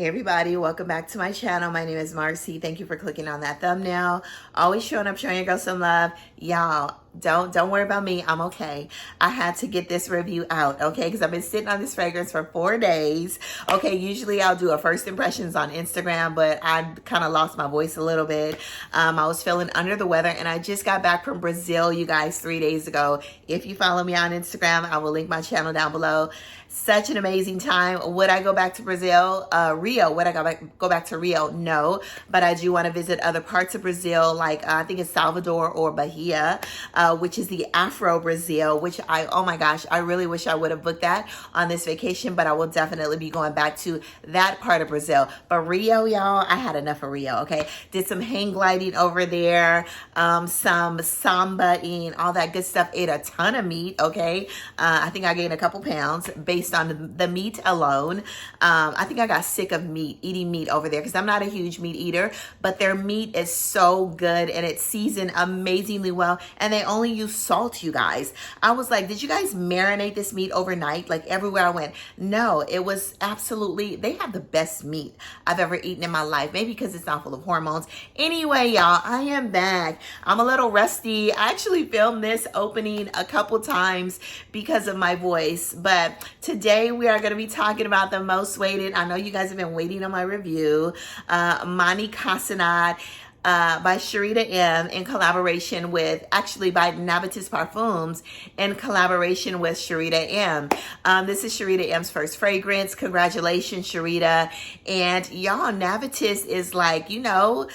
Hey everybody, welcome back to my channel. My name is Marcy. Thank you for clicking on that thumbnail. Always showing up, showing your girl some love. Y'all, don't worry about me. I'm okay. I had to get this review out, okay? Because I've been sitting on this fragrance for 4 days. Okay, usually I'll do a first impressions on Instagram, but I kind of lost my voice a little bit. I was feeling under the weather, and I just got back from Brazil, you guys, 3 days ago. If you follow me on Instagram, I will link my channel down below. Such an amazing time. Would I go back to Brazil? Rio. Would I go back to Rio? No, but I do want to visit other parts of Brazil, like I think it's Salvador or Bahia, which is the Afro Brazil, which oh my gosh, I really wish I would have booked that on this vacation, but I will definitely be going back to that part of Brazil. But Rio, y'all, I had enough of Rio, okay? Did some hang gliding over there, some samba-ing, all that good stuff. Ate a ton of meat, okay? I think I gained a couple pounds based on the meat alone. I think I got sick of eating meat over there because I'm not a huge meat eater, but their meat is so good and it's seasoned amazingly well, and they only use salt, you guys. I was like, did you guys marinate this meat overnight? Like everywhere I went. No, it was absolutely, they have the best meat I've ever eaten in my life. Maybe because it's not full of hormones. Anyway, y'all, I am back. I'm a little rusty. I actually filmed this opening a couple times because of my voice, but today we are going to be talking about the most waited. I know you guys have been waiting on my review. Mahni Cassonade by Sharida M in collaboration with, actually by Navitus Parfums in collaboration with Sharida M. This is Sharida M's first fragrance. Congratulations, Sharida. And y'all, Navitus is like, you know,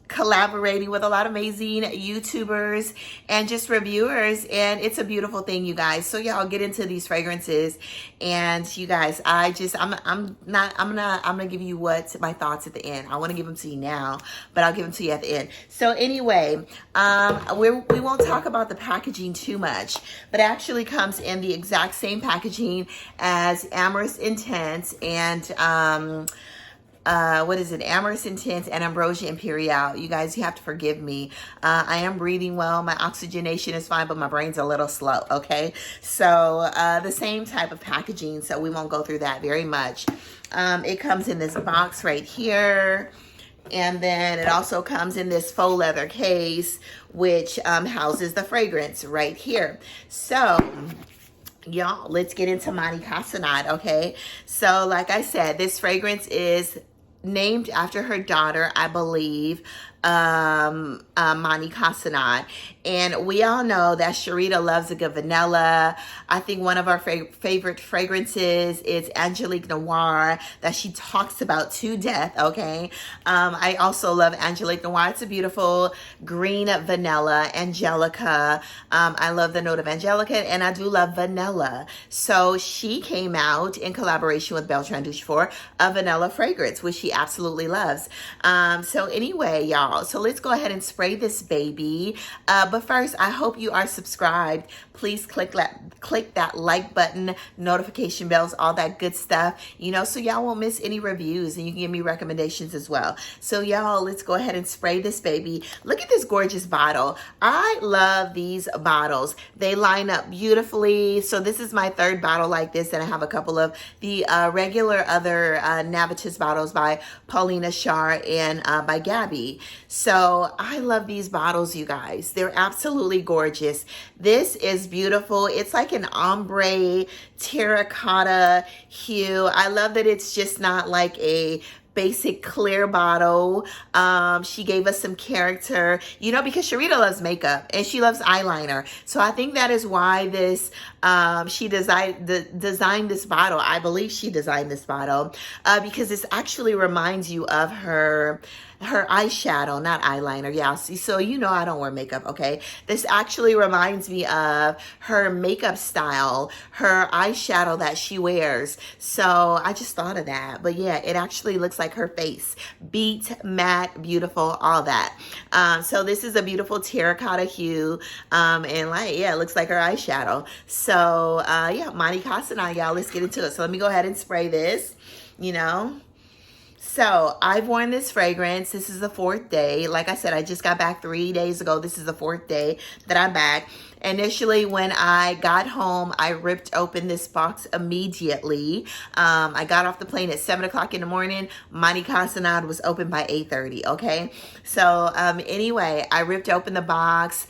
collaborating with a lot of amazing YouTubers and just reviewers, and it's a beautiful thing, you guys. So y'all get into these fragrances, and you guys, I'm gonna give you what my thoughts at the end. I want to give them to you now, but I'll give them to you at the end. So anyway, we won't talk about the packaging too much, but it actually comes in the exact same packaging as Amorous Intense and what is it? Amorous Intense and Ambrosia Imperial. You guys, you have to forgive me. I am breathing well. My oxygenation is fine, but my brain's a little slow, okay? So the same type of packaging, so we won't go through that very much. It comes in this box right here. And then it also comes in this faux leather case, which houses the fragrance right here. So y'all, let's get into Mahni Cassonade, okay? So like I said, this fragrance is named after her daughter, I believe, Mahni Cassonade. And we all know that Sharida loves a good vanilla. I think one of our favorite fragrances is Angelique Noir that she talks about to death, okay? I also love Angelique Noir. It's a beautiful green vanilla, Angelica. I love the note of Angelica, and I do love vanilla. So she came out in collaboration with Bertrand Duchaufour, a vanilla fragrance, which she absolutely loves. So anyway, y'all, so let's go ahead and spray this baby. But first, I hope you are subscribed. Please click that like button, notification bells, all that good stuff, you know, so y'all won't miss any reviews, and you can give me recommendations as well. So y'all, let's go ahead and spray this baby. Look at this gorgeous bottle. I love these bottles. They line up beautifully. So this is my third bottle like this, and I have a couple of the regular other Navitus bottles by Paulina Char and by Gabby. So I love these bottles, you guys. They're absolutely gorgeous. This is beautiful. It's like an ombre terracotta hue. I love that it's just not like a basic clear bottle. She gave us some character, you know, because Sharida loves makeup and she loves eyeliner. So I think that is why this she designed this bottle. I believe she designed this bottle because this actually reminds you of her eyeshadow, not eyeliner. Yeah, see, so you know I don't wear makeup, okay? This actually reminds me of her makeup style, her eyeshadow that she wears. So I just thought of that. But yeah, it actually looks like her face. Beat, matte, beautiful, all that. So this is a beautiful terracotta hue. And like, yeah, it looks like her eyeshadow. So yeah, Mahni Cassonade, y'all, let's get into it. So let me go ahead and spray this, you know. So I've worn this fragrance. This is the 4th day. Like I said, I just got back 3 days ago. This is the 4th day that I'm back. Initially, when I got home, I ripped open this box immediately. I got off the plane at 7 o'clock in the morning. Mahni Cassonade was open by 8:30, okay? So anyway, I ripped open the box.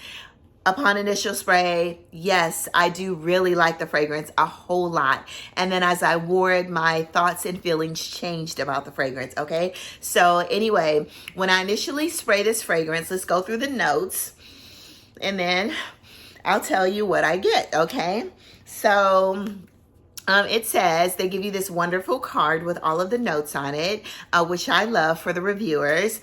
Upon initial spray, yes, I do really like the fragrance a whole lot. And then as I wore it, my thoughts and feelings changed about the fragrance, okay? So anyway, when I initially spray this fragrance, let's go through the notes and then I'll tell you what I get, okay? So it says they give you this wonderful card with all of the notes on it, which I love for the reviewers.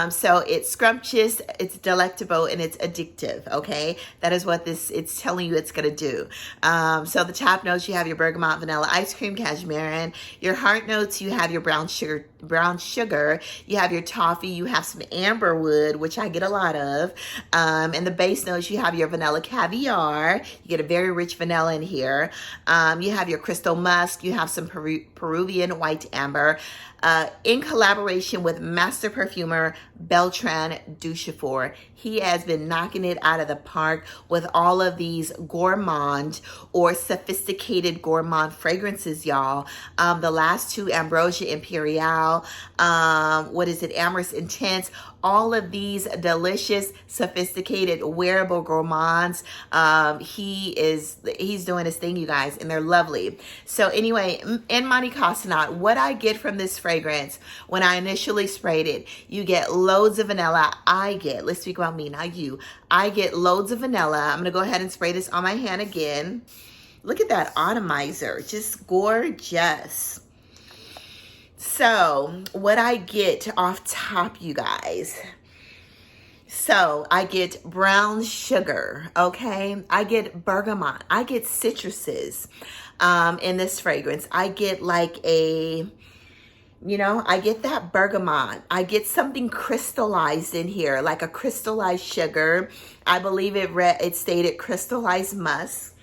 So it's scrumptious, it's delectable, and it's addictive, okay? That is what it's telling you it's gonna do. So the top notes, you have your bergamot, vanilla, ice cream, cashmeran. Your heart notes, you have your brown sugar, you have your toffee, you have some amberwood, which I get a lot of. And the base notes, you have your vanilla caviar. You get a very rich vanilla in here. You have your crystal musk, you have some Peruvian white amber. In collaboration with master perfumer Bertrand Duchaufour. He has been knocking it out of the park with all of these gourmand or sophisticated gourmand fragrances, y'all. The last two, Ambrosia Imperial, Amorous Intense, all of these delicious, sophisticated, wearable gourmands. He's doing his thing, you guys, and they're lovely. So anyway, in Mahni Cassonade, what I get from this fragrance, when I initially sprayed it, you get loads of vanilla. Let's speak about me, not you. I get loads of vanilla. I'm gonna go ahead and spray this on my hand again. Look at that atomizer, just gorgeous. So what I get off top, you guys. So I get brown sugar, okay? I get bergamot. I get citruses in this fragrance. I get like I get that bergamot. I get something crystallized in here, like a crystallized sugar. I believe it stated crystallized musk.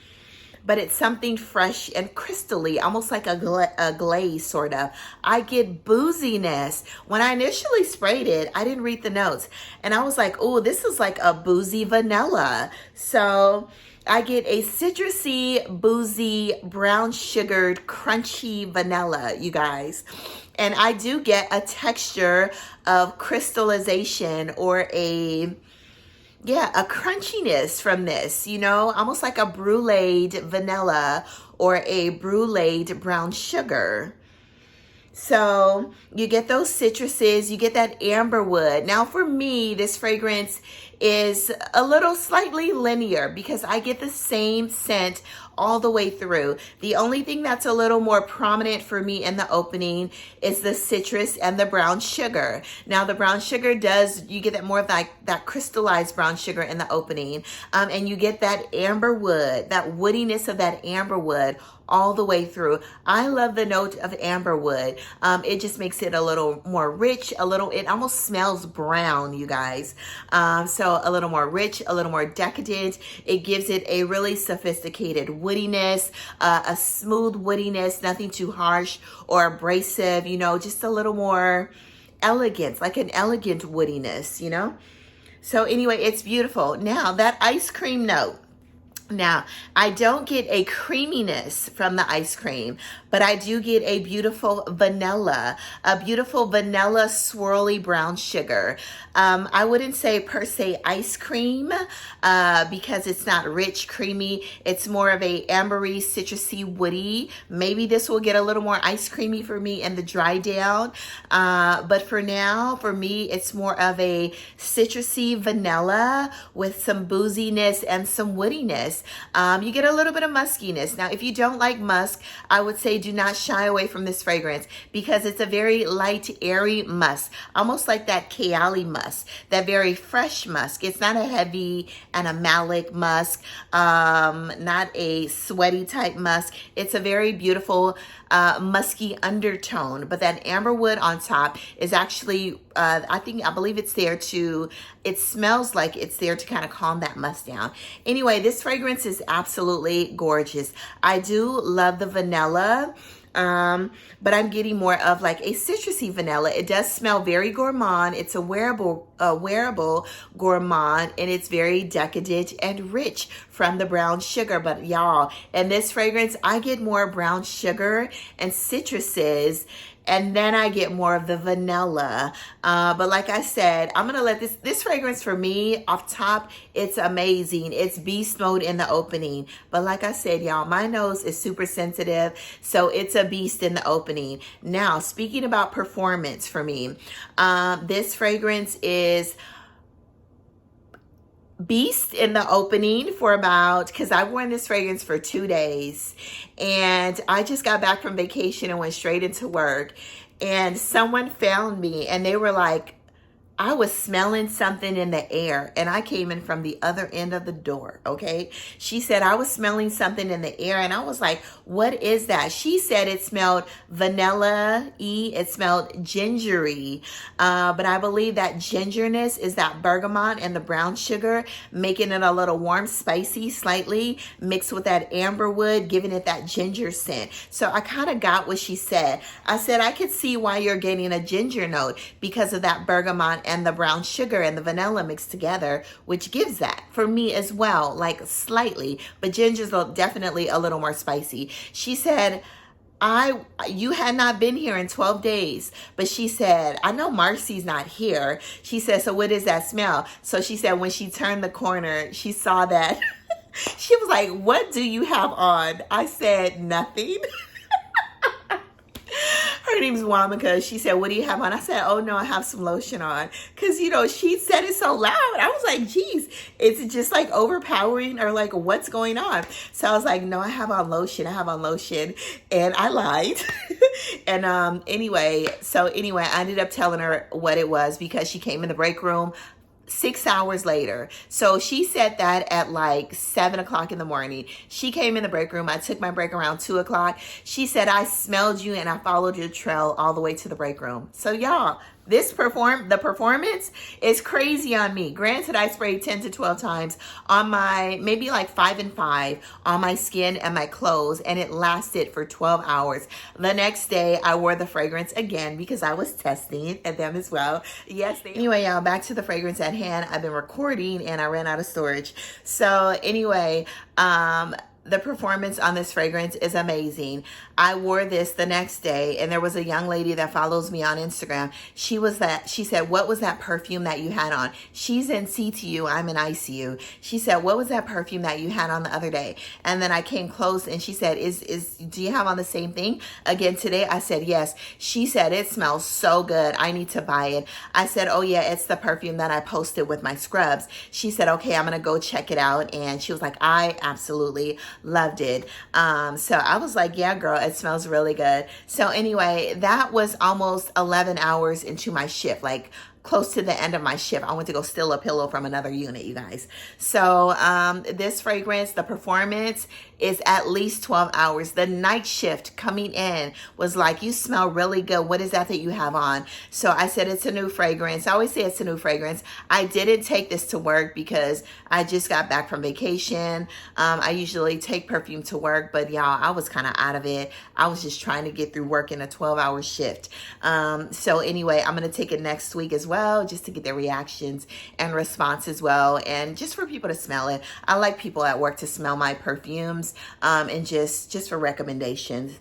But it's something fresh and crystally, almost like a glaze, sort of. I get booziness. When I initially sprayed it, I didn't read the notes. And I was like, oh, this is like a boozy vanilla. So I get a citrusy, boozy, brown sugared, crunchy vanilla, you guys. And I do get a texture of crystallization or a crunchiness from this, almost like a bruleed vanilla or a bruleed brown sugar. So you get those citruses, you get that amberwood. Now for me, this fragrance is a little slightly linear because I get the same scent all the way through. The only thing that's a little more prominent for me in the opening is the citrus and the brown sugar. Now the brown sugar you get that more of that crystallized brown sugar in the opening. And you get that amberwood, that woodiness of that amberwood all the way through. I love the note of amberwood. It just makes it a little more rich, it almost smells brown, you guys. So a little more rich, a little more decadent. It gives it a really sophisticated woodiness, a smooth woodiness, nothing too harsh or abrasive, just a little more elegance, like an elegant woodiness, So anyway, it's beautiful. Now that ice cream note. Now, I don't get a creaminess from the ice cream, but I do get a beautiful vanilla swirly brown sugar. I wouldn't say per se ice cream because it's not rich, creamy. It's more of a ambery, citrusy, woody. Maybe this will get a little more ice creamy for me in the dry down. But for now, for me, it's more of a citrusy vanilla with some booziness and some woodiness. You get a little bit of muskiness. Now, if you don't like musk, I would say do not shy away from this fragrance because it's a very light, airy musk, almost like that Kayali musk, that very fresh musk. It's not a heavy animalic musk, not a sweaty type musk. It's a very beautiful musky undertone, but that amberwood on top is actually, I believe it's there it smells like it's there to kind of calm that musk down. Anyway, this fragrance is absolutely gorgeous. I do love the vanilla. But I'm getting more of like a citrusy vanilla. It does smell very gourmand. It's a wearable gourmand, and it's very decadent and rich from the brown sugar. But y'all, in this fragrance, I get more brown sugar and citruses, and then I get more of the vanilla. But like I said, I'm gonna let this fragrance, for me, off top, it's amazing. It's beast mode in the opening. But like I said, y'all, my nose is super sensitive, so it's a beast in the opening. Now, speaking about performance for me, this fragrance is beast in the opening for about, because I've worn this fragrance for 2 days, and I just got back from vacation and went straight into work, and someone found me and they were like, I was smelling something in the air, and I came in from the other end of the door, okay? She said, I was smelling something in the air, and I was like, what is that? She said it smelled vanilla-y, it smelled gingery, but I believe that gingerness is that bergamot and the brown sugar, making it a little warm, spicy, slightly, mixed with that amberwood, giving it that ginger scent. So I kind of got what she said. I said, I could see why you're getting a ginger note because of that bergamot and the brown sugar and the vanilla mixed together, which gives that for me as well, like slightly, but ginger's definitely a little more spicy. She said, you had not been here in 12 days, but she said, I know Marcy's not here. She said, so what does that smell? So she said, when she turned the corner, she saw that. She was like, what do you have on? I said, nothing. Her name's Wamika. She said, what do you have on? I said, oh no, I have some lotion on. Cause you know, she said it so loud. I was like, geez, it's just like overpowering, or like, what's going on? So I was like, no, I have on lotion. I have on lotion. And I lied. And anyway, I ended up telling her what it was because she came in the break room 6 hours later. So she said that at like 7 o'clock in the morning. She came in the break room. I took my break around 2 o'clock. She said, I smelled you and I followed your trail all the way to the break room. So y'all, the performance is crazy on me. Granted, I sprayed 10 to 12 times on my, maybe like 5 and 5 on my skin and my clothes, and it lasted for 12 hours. The next day, I wore the fragrance again because I was testing at them as well. Yes. Anyway, y'all, back to the fragrance at hand. I've been recording and I ran out of storage. So anyway, the performance on this fragrance is amazing. I wore this the next day, and there was a young lady that follows me on Instagram. She said, what was that perfume that you had on? She's in CTU, I'm in ICU. She said, what was that perfume that you had on the other day? And then I came close and she said, do you have on the same thing again today? I said, yes. She said, it smells so good. I need to buy it. I said, oh yeah, it's the perfume that I posted with my scrubs. She said, okay, I'm going to go check it out. And she was like, I absolutely loved it. So I was like, yeah, girl, it smells really good. So anyway, that was almost 11 hours into my shift, like close to the end of my shift. I went to go steal a pillow from another unit, you guys. So this fragrance, the performance is at least 12 hours. The night shift coming in was like, you smell really good. What is that you have on? So I said, it's a new fragrance. I always say it's a new fragrance. I didn't take this to work because I just got back from vacation. I usually take perfume to work, but y'all, I was kind of out of it. I was just trying to get through work in a 12-hour shift. So anyway, I'm going to take it next week as well, just to get their reactions and response as well, and just for people to smell it. I like people at work to smell my perfumes, and just for recommendations.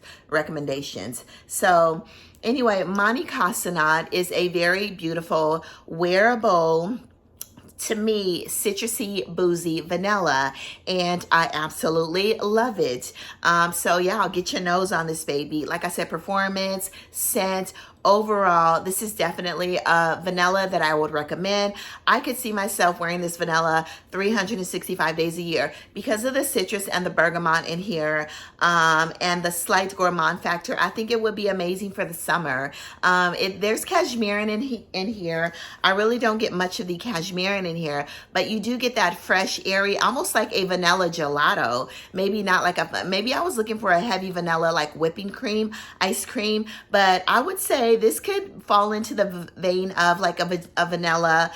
So anyway, Mahni Cassonade is a very beautiful wearable, to me, citrusy, boozy vanilla, and I absolutely love it. So yeah, I'll get your nose on this baby. Like I said, performance, scent, overall, this is definitely a vanilla that I would recommend. I could see myself wearing this vanilla 365 days a year because of the citrus and the bergamot in here, and the slight gourmand factor. I think it would be amazing for the summer. There's cashmeran in here. I really don't get much of the cashmeran in here, but you do get that fresh, airy, almost like a vanilla gelato. Maybe not like maybe I was looking for a heavy vanilla, like whipping cream, ice cream, but I would say this could fall into the vein of like a vanilla,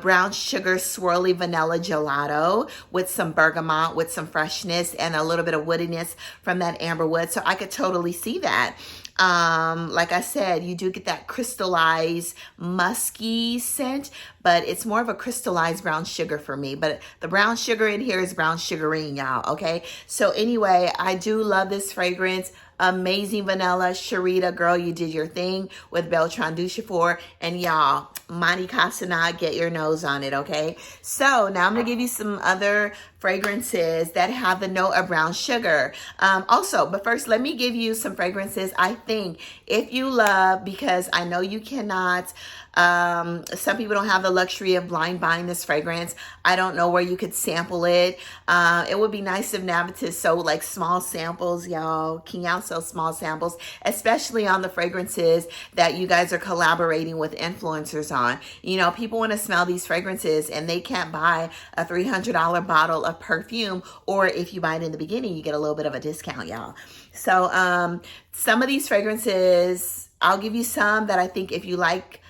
brown sugar, swirly vanilla gelato with some bergamot, with some freshness and a little bit of woodiness from that amberwood. So I could totally see that. Like I said, you do get that crystallized musky scent, but it's more of a crystallized brown sugar for me. But the brown sugar in here is brown sugarine, y'all, okay? So anyway, I do love this fragrance. Amazing vanilla. Sharida, girl, you did your thing with Bertrand Duchaufour. And y'all, Mahni Cassonade, get your nose on it, okay? So now I'm going to give you some other fragrances that have the note of brown sugar. But first, let me give you some fragrances I think if you love, because I know you cannot, some people don't have the luxury of blind buying this fragrance. I don't know where you could sample it. It would be nice if Navitus sold like small samples, y'all. Can y'all sell small samples, especially on the fragrances that you guys are collaborating with influencers on? You know, people want to smell these fragrances and they can't buy a $300 bottle of perfume, or if you buy it in the beginning, you get a little bit of a discount, y'all. So some of these fragrances, I'll give you some that I think if you like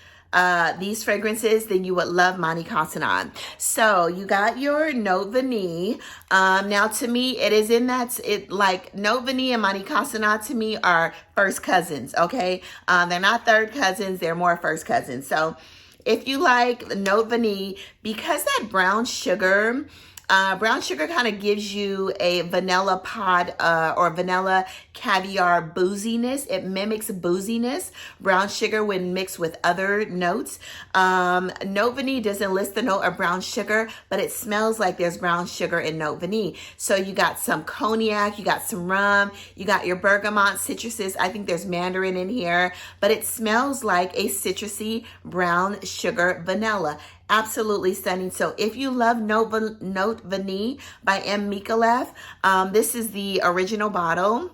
these fragrances, then you would love Mahni Cassonade. So you got your Note Vanille. Now to me, it is in that, like Note Vanille and Mahni Cassonade to me are first cousins, okay? They're not third cousins, they're more first cousins. So if you like Note Vanille, because that brown sugar kind of gives you a vanilla pod or vanilla caviar booziness. It mimics booziness. Brown sugar when mixed with other notes. Note Vanille doesn't list the note of brown sugar, but it smells like there's brown sugar in Note Vanille. So you got some cognac, you got some rum, you got your bergamot, citruses. I think there's mandarin in here, but it smells like a citrusy brown sugar vanilla. Absolutely stunning. So if you love Note Vanille by M. Micallef, this is the original bottle.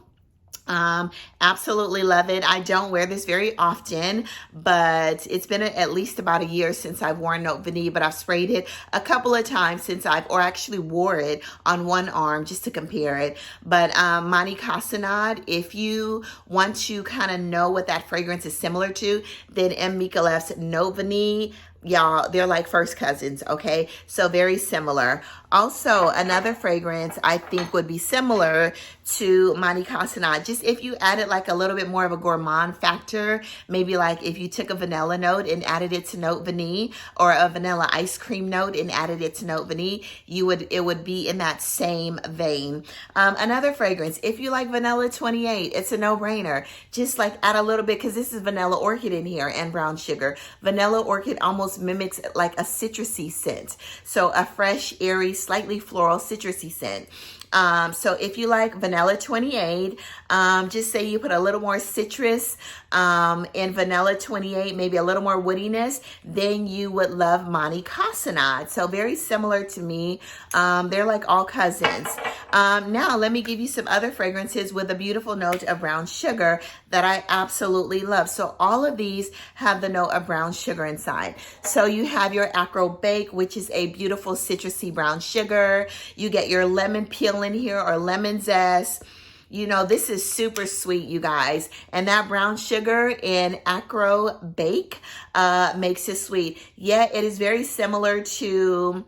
Absolutely love it. I don't wear this very often, but it's been at least about a year since I've worn Note Vanille, but I've sprayed it a couple of times since or actually wore it on one arm just to compare it. But Mahni Cassonade, if you want to kind of know what that fragrance is similar to, then M. Micallef's Note Vanille, y'all, they're like first cousins, okay? So very similar. Also, another fragrance I think would be similar to Mahni Cassonade, just if you added like a little bit more of a gourmand factor, maybe like if you took a vanilla note and added it to Note Vanille, or a vanilla ice cream note and added it to Note Vanille, it would be in that same vein. Another fragrance, if you like Vanilla 28, it's a no-brainer. Just like add a little bit, because this is vanilla orchid in here and brown sugar. Vanilla orchid almost mimics like a citrusy scent. So a fresh, airy, slightly floral citrusy scent. So if you like Vanilla 28, just say you put a little more citrus in Vanilla 28, maybe a little more woodiness, then you would love Mahni Cassonade. So very similar to me. They're like all cousins. Now let me give you some other fragrances with a beautiful note of brown sugar that I absolutely love. So all of these have the note of brown sugar inside. So you have your Acro Bake, which is a beautiful citrusy brown sugar. You get your lemon peel in here, or lemon zest. You know, this is super sweet, you guys. And that brown sugar in Acro Bake makes it sweet. Yeah, it is very similar to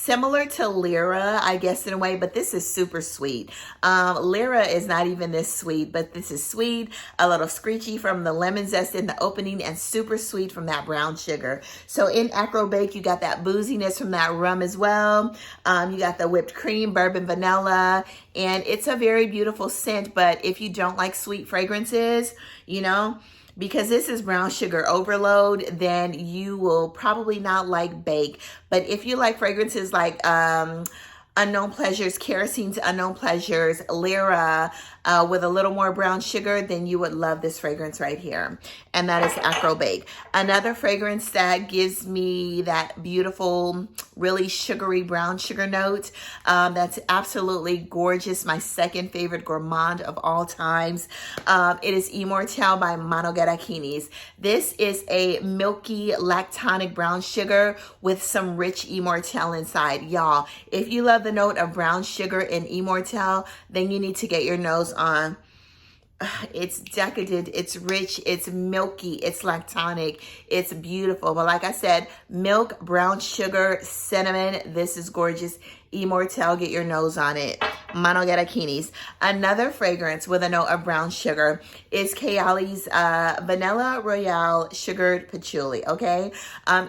Lyra, I guess, in a way, but this is super sweet. Lyra is not even this sweet, but this is sweet, a little screechy from the lemon zest in the opening, and super sweet from that brown sugar. So in Acro Bake, you got that booziness from that rum as well. You got the whipped cream, bourbon vanilla, and it's a very beautiful scent. But if you don't like sweet fragrances, you know, because this is brown sugar overload, then you will probably not like Bake. But if you like fragrances like Unknown Pleasures, Kerosene's Unknown Pleasures, Lyra, with a little more brown sugar, then you would love this fragrance right here. And that is Acro Bake. Another fragrance that gives me that beautiful, really sugary brown sugar note. That's absolutely gorgeous. My second favorite gourmand of all times. It is Immortelle by Mahni Cassonade. This is a milky lactonic brown sugar with some rich Immortelle inside. Y'all, if you love the note of brown sugar in Immortelle, then you need to get your nose on. It's decadent, it's rich, it's milky, it's lactonic, it's beautiful. But like I said, milk, brown sugar, cinnamon, this is gorgeous. Immortelle, get your nose on it. Mahni Cassonade. Another fragrance with a note of brown sugar is Kayali's Vanilla Royale Sugared Patchouli, okay?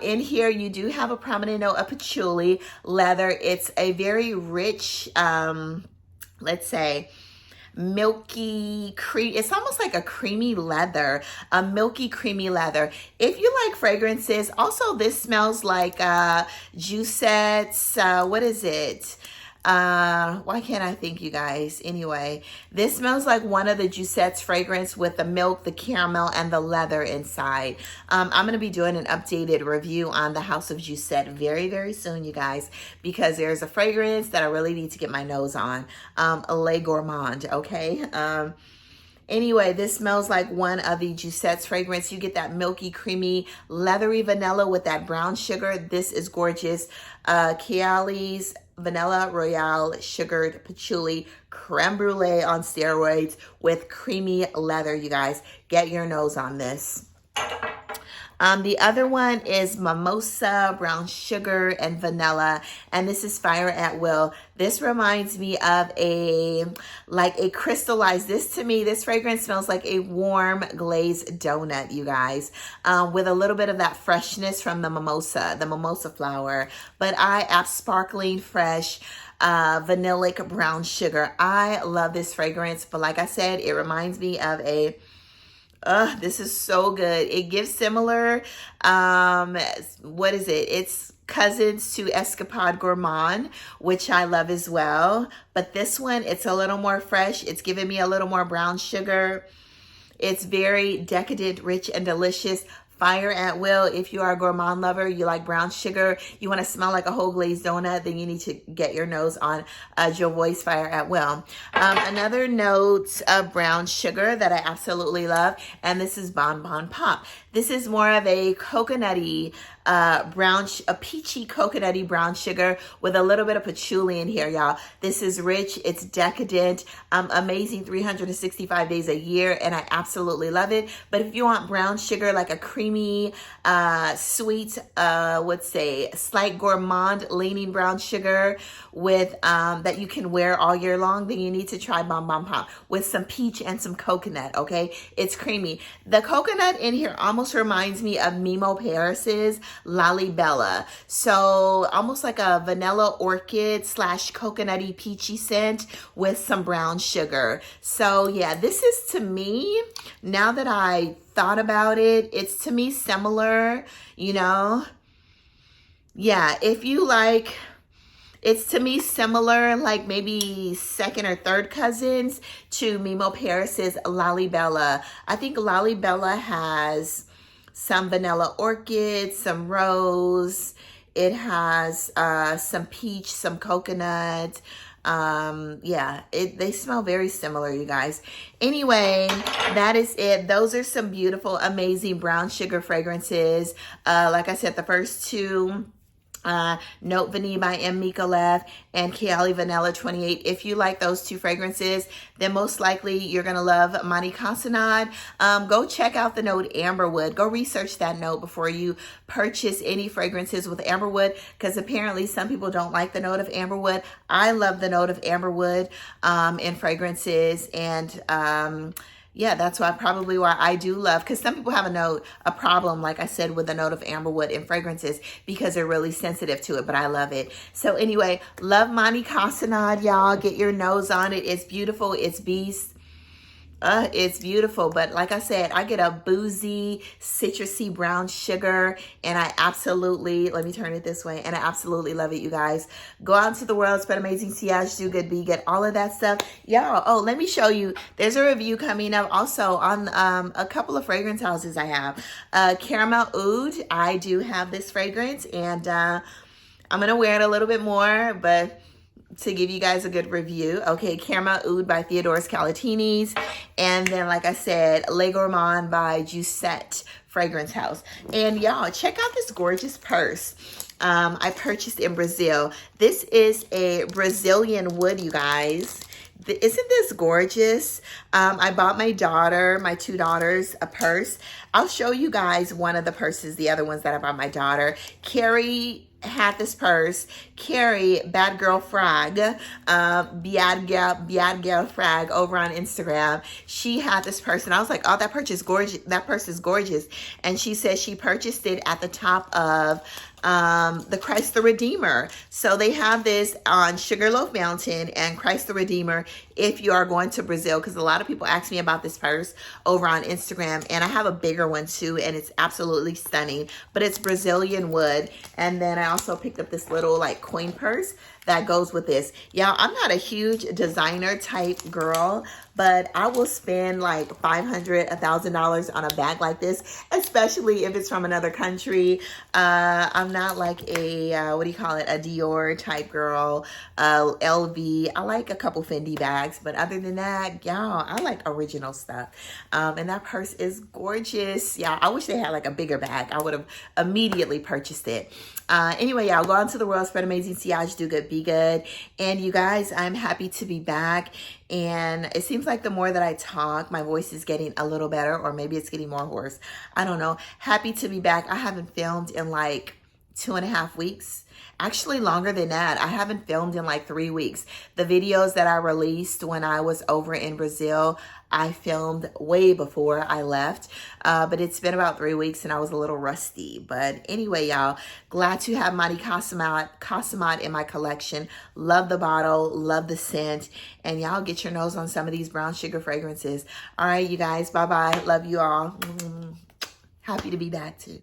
In here, you do have a prominent note of patchouli, leather. It's a very rich, let's say, milky cream. It's almost like a creamy leather, a milky creamy leather. If you like fragrances, also this smells like Juicettes, what is it? Why can't I think, you guys? Anyway, this smells like one of the Juicettes fragrance with the milk, the caramel, and the leather inside. I'm going to be doing an updated review on the House of Juicette very, very soon, you guys, because there's a fragrance that I really need to get my nose on. Le Gourmand, okay? Anyway, this smells like one of the Juicette's fragrance. You get that milky, creamy, leathery vanilla with that brown sugar. This is gorgeous. Kayali's Vanilla Royale Sugared Patchouli Creme Brulee on steroids with creamy leather, you guys. Get your nose on this. The other one is Mimosa, Brown Sugar, and Vanilla, and this is Fire at Will. This reminds me of a crystallized, this fragrance smells like a warm glazed donut, you guys, with a little bit of that freshness from the mimosa flower, but sparkling, fresh, vanillic brown sugar. I love this fragrance, but like I said, it reminds me of this is so good. It gives similar, what is it? It's cousins to Escapade Gourmand, which I love as well. But this one, it's a little more fresh. It's giving me a little more brown sugar. It's very decadent, rich, and delicious. Fire at Will. If you are a gourmand lover, you like brown sugar, you want to smell like a whole glazed donut, then you need to get your nose on Jovois Fire at Will. Another note of brown sugar that I absolutely love, and this is Bon Bon Pop. This is more of a coconutty, a peachy coconutty brown sugar with a little bit of patchouli in here, y'all. This is rich, it's decadent, amazing 365 days a year, and I absolutely love it. But if you want brown sugar, like a creamy, sweet, slight gourmand leaning brown sugar with that you can wear all year long, then you need to try Bon Bon Pop with some peach and some coconut, okay? It's creamy. The coconut in here almost reminds me of Mimo Paris's Lalibela. So almost like a vanilla orchid / coconutty peachy scent with some brown sugar. So yeah, this is, to me, now that I thought about it, it's to me similar, you know? Yeah, if you like, it's to me similar, like maybe second or third cousins to Mimo Paris's Lalibela. I think Lalibela has some vanilla orchid, some rose. It has some peach, some coconut. Yeah, they smell very similar, you guys. Anyway, that is it. Those are some beautiful, amazing brown sugar fragrances. Like I said, the first two, Note Vanille by M. Mikolev and Kayali Vanilla 28. If you like those two fragrances, then most likely you're going to love Mahni Cassonade. Go check out the note Amberwood. Go research that note before you purchase any fragrances with Amberwood, because apparently some people don't like the note of Amberwood. I love the note of Amberwood in fragrances, and yeah, that's why I do love, because some people have a problem, like I said, with the note of amberwood in fragrances because they're really sensitive to it, but I love it. So anyway, love Mahni Cassonade, y'all. Get your nose on it. It's beautiful. It's beast. It's beautiful, but like I said, I get a boozy, citrusy brown sugar, and I absolutely, let me turn it this way, and I absolutely love it, you guys. Go out into the world, spread amazing sillage, do good, be good, all of that stuff. Y'all, oh, let me show you. There's a review coming up also on a couple of fragrance houses I have. Caramel Oud, I do have this fragrance, and I'm going to wear it a little bit more, but to give you guys a good review. Okay, Caramel Oud by Theodoros Kalatinis. And then, like I said, Le Gourmand by Giuseppe Fragrance House. And y'all, check out this gorgeous purse. I purchased in Brazil. This is a Brazilian wood, you guys. Isn't this gorgeous? I bought my daughter, my two daughters, a purse. I'll show you guys one of the purses, the other ones that I bought my daughter. Carrie had this purse. Carrie, Bad Girl Frag, Bad Girl Frag over on Instagram. She had this purse, and I was like, "Oh, that purse is gorgeous. That purse is gorgeous." And she said she purchased it at the top of the Christ the Redeemer. So they have this on Sugarloaf Mountain and Christ the Redeemer if you are going to Brazil, because a lot of people ask me about this purse over on Instagram, and I have a bigger one too, and it's absolutely stunning, but it's Brazilian wood. And then I also picked up this little like coin purse that goes with this. Y'all, I'm not a huge designer type girl, but I will spend like $500, $1,000 on a bag like this, especially if it's from another country. I'm not like a, what do you call it? A Dior type girl, LV. I like a couple Fendi bags, but other than that, y'all, I like original stuff. And that purse is gorgeous. Yeah, I wish they had like a bigger bag. I would have immediately purchased it. Anyway, y'all, go out into the world, spread amazing sillage, do good, be good. And you guys, I'm happy to be back. And it seems like the more that I talk, my voice is getting a little better, or maybe it's getting more hoarse. I don't know. Happy to be back. I haven't filmed in like 2.5 weeks. Actually longer than that. I haven't filmed in like 3 weeks. The videos that I released when I was over in Brazil, I filmed way before I left. But it's been about 3 weeks and I was a little rusty. But anyway, y'all, glad to have Mahni Cassonade in my collection. Love the bottle, love the scent. And y'all get your nose on some of these brown sugar fragrances. All right, you guys, bye-bye. Love you all. Happy to be back too.